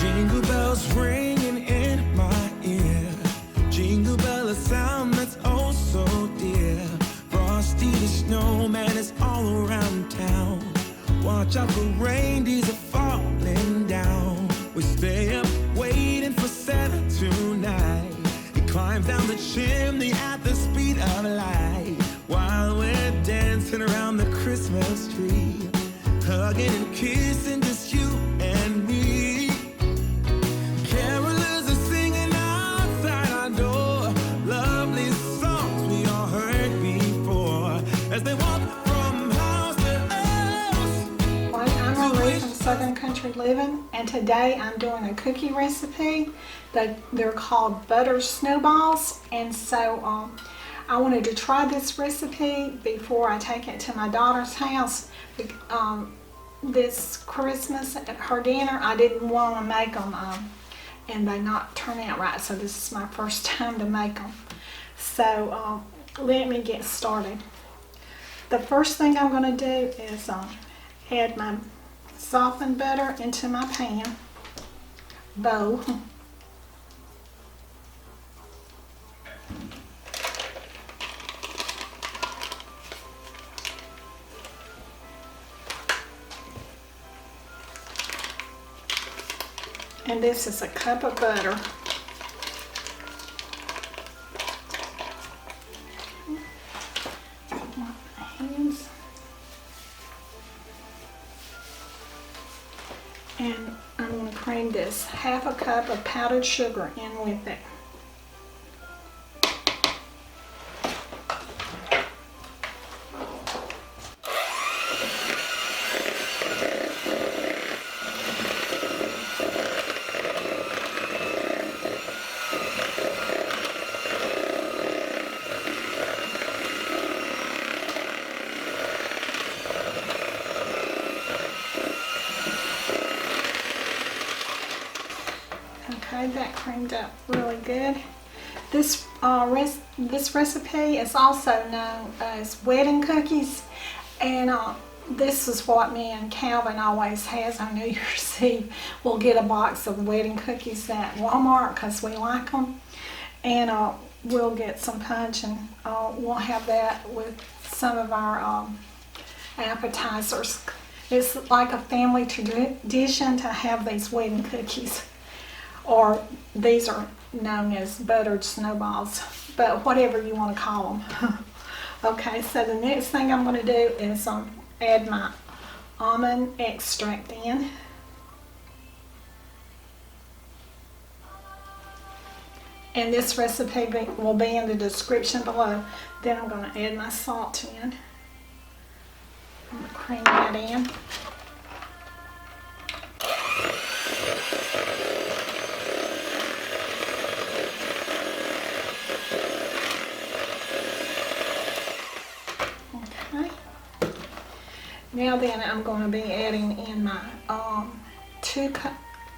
Jingle bells ringing in my ear. Jingle bell, a sound that's oh so dear. Frosty the snowman is all around town. Watch out for reindeers are falling down. We stay up waiting for Santa tonight. He climbs down the chimney at the speed of light, while we're dancing around the Christmas tree, hugging and kissing just you and me. Carolers are singing outside our door, lovely songs we all heard before, as they walk from house to house. I'm Marie from Southern Country Living, and today I'm doing a cookie recipe. They're called butter snowballs, and so I wanted to try this recipe before I take it to my daughter's house. This Christmas at her dinner, I didn't want to make them and they not turn out right, so this is my first time to make them. So let me get started. The first thing I'm going to do is add my softened butter into my pan bowl. And this is a cup of butter. And I'm going to cream this half a cup of powdered sugar in with it. Okay, that creamed up really good. This recipe is also known as wedding cookies, and this is what me and Calvin always has on New Year's Eve. We'll get a box of wedding cookies at Walmart because we like them, and we'll get some punch, and we'll have that with some of our appetizers. It's like a family tradition to have these wedding cookies, or these are known as buttered snowballs, but whatever you want to call them. Okay, so the next thing I'm going to do is add my almond extract in. And this recipe will be in the description below. Then I'm going to add my salt in. I'm going to cream that in. Now then, I'm going to be adding in my 2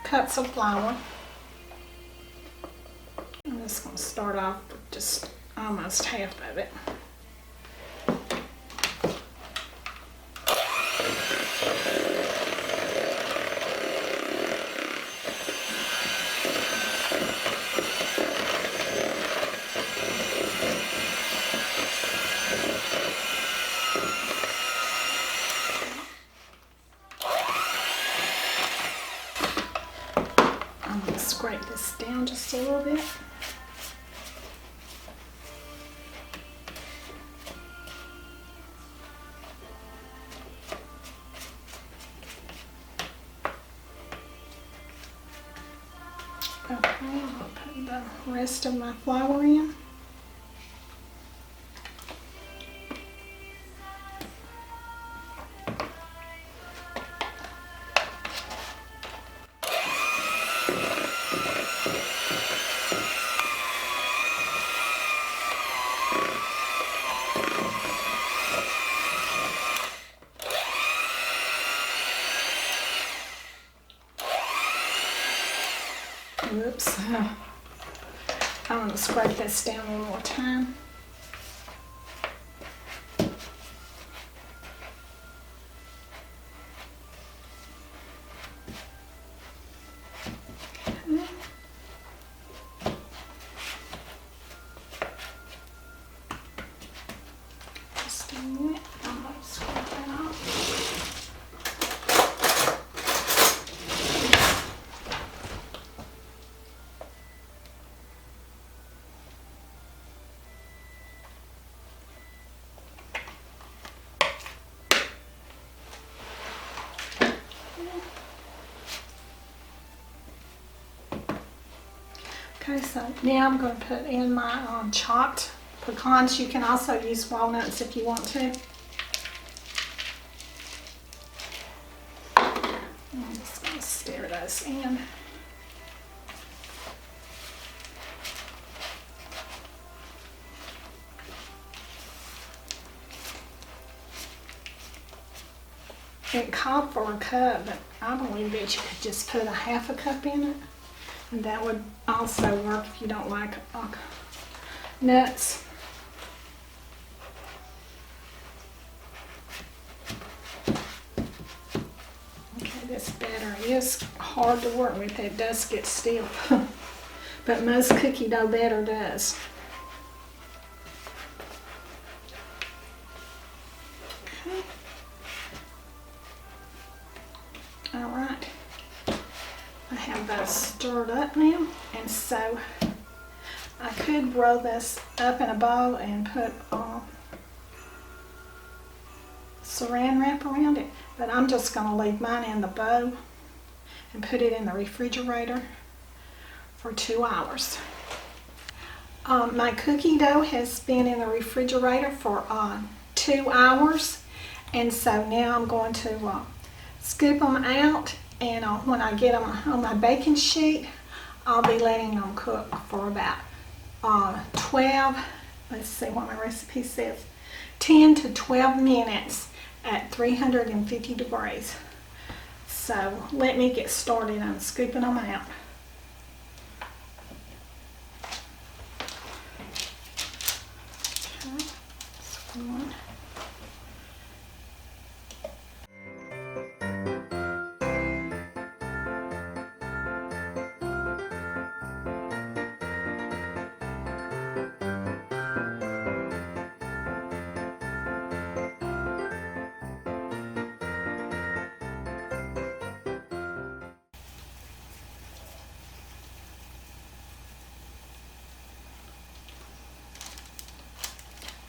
cups of flour. I'm just going to start off with just almost half of it. I'm going to scrape this down just a little bit. Okay, I'll put the rest of my flour in. Oops. I'm going to scrape this down one more time. Okay, so now I'm going to put in my chopped pecans. You can also use walnuts if you want to. I'm just going to stir those in. It called for a cup, but I believe that you could just put a half a cup in it. And that would also work if you don't like nuts. Okay, this batter is hard to work with. It does get stiff, but most cookie dough batter does. Okay. All right. I have those stirred up now, and so I could roll this up in a bowl and put saran wrap around it, but I'm just going to leave mine in the bowl and put it in the refrigerator for 2 hours. My cookie dough has been in the refrigerator for 2 hours, and so now I'm going to scoop them out. And when I get them on my baking sheet, I'll be letting them cook for about 12, let's see what my recipe says, 10 to 12 minutes at 350 degrees. So let me get started on scooping them out. Okay, that's one.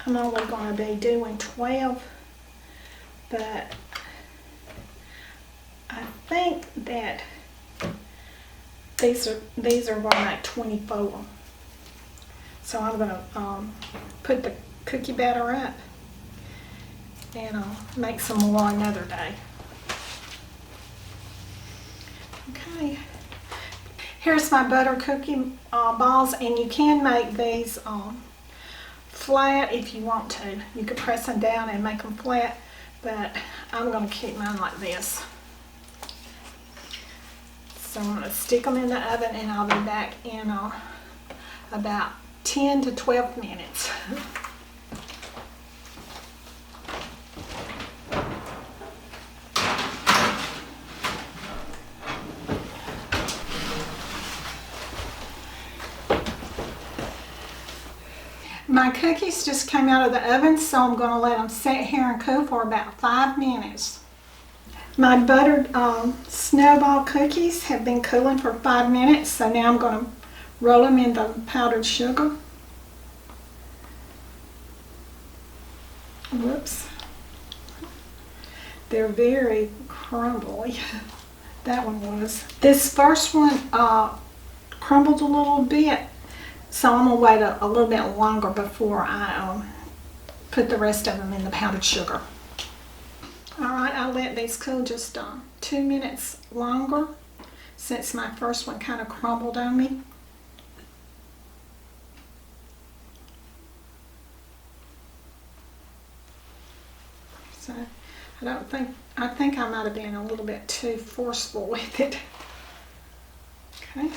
I'm only going to be doing 12, but I think that these are going to make 24. So I'm going to put the cookie batter up and make some more another day. Okay, here's my butter cookie balls, and you can make these flat if you want to. You could press them down and make them flat, but I'm going to keep mine like this. So I'm going to stick them in the oven, and I'll be back in about 10 to 12 minutes. My cookies just came out of the oven, so I'm going to let them sit here and cool for about 5 minutes. My buttered Snowball cookies have been cooling for 5 minutes, so now I'm going to roll them in the powdered sugar. Whoops. They're very crumbly. That one was. This first one crumbled a little bit, so I'm going to wait a little bit longer before I put the rest of them in the powdered sugar. Alright, I'll let these cool just 2 minutes longer since my first one kind of crumbled on me. So I think I might have been a little bit too forceful with it. Okay.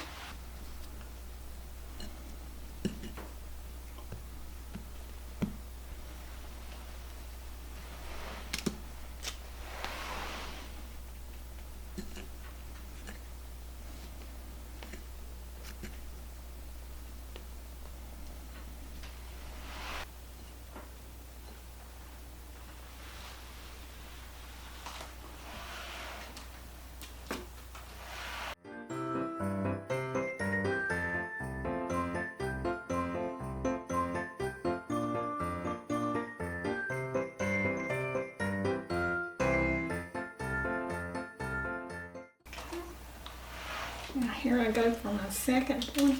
Now here I go for my second one.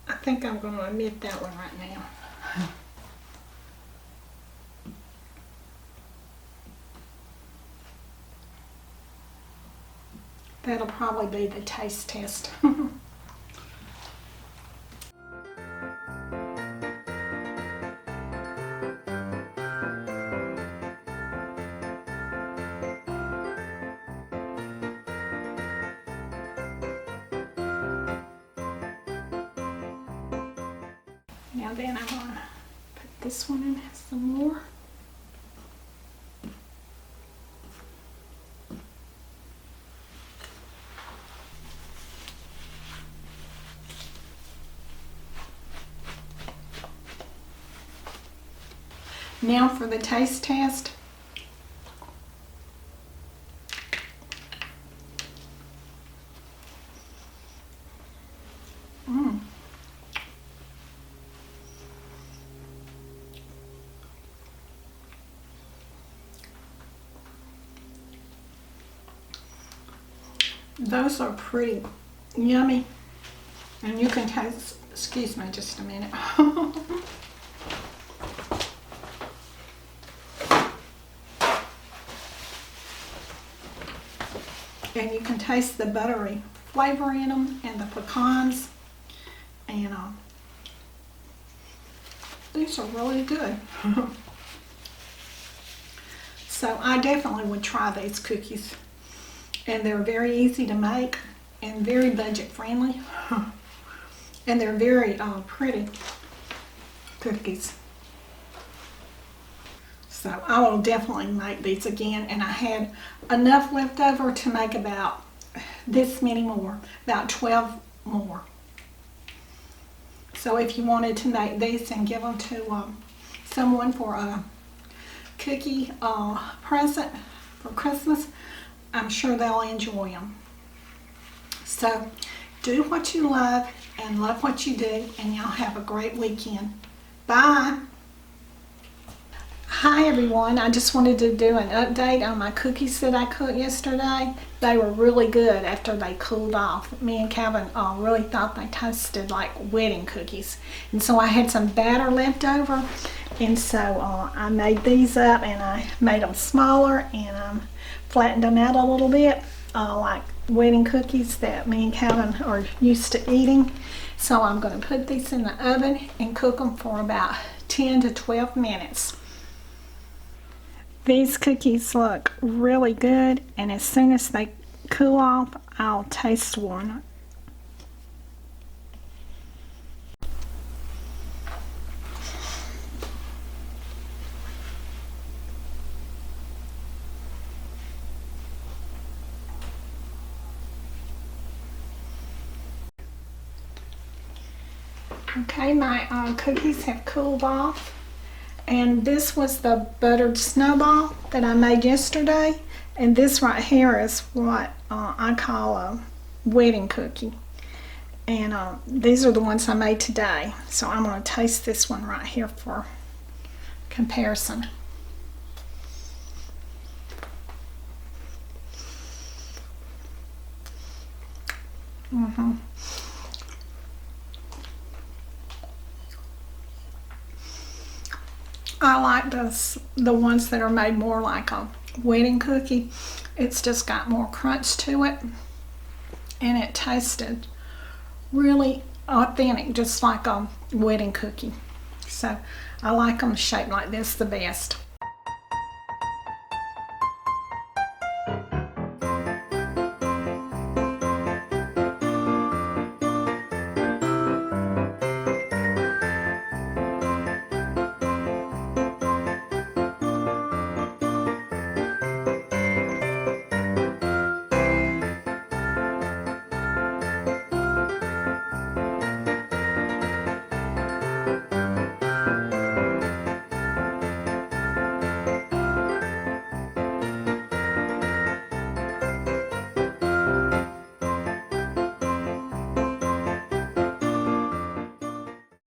I think I'm going to omit that one right now. That'll probably be the taste test. Now then I'm going to put this one in some more. Now for the taste test. Those are pretty yummy, and you can taste, excuse me just a minute. And you can taste the buttery flavor in them and the pecans, and these are really good. So I definitely would try these cookies. And they're very easy to make and very budget friendly. And they're very pretty cookies. So I will definitely make these again, and I had enough left over to make about this many more, about 12 more. So if you wanted to make these and give them to someone for a cookie present for Christmas, I'm sure they'll enjoy them. So do what you love and love what you do, and y'all have a great weekend. Bye. Hi everyone, I just wanted to do an update on my cookies that I cooked yesterday. They were really good after they cooled off. Me and Calvin really thought they tasted like wedding cookies. And so I had some batter left over, and so I made these up, and I made them smaller, and flattened them out a little bit like wedding cookies that me and Calvin are used to eating. So I'm going to put these in the oven and cook them for about 10 to 12 minutes. These cookies look really good, and as soon as they cool off, I'll taste one. Okay, my cookies have cooled off, and this was the buttered snowball that I made yesterday, and this right here is what I call a wedding cookie, and these are the ones I made today. So I'm going to taste this one right here for comparison. I like the ones that are made more like a wedding cookie. It's just got more crunch to it, and it tasted really authentic, just like a wedding cookie. So I like them shaped like this the best.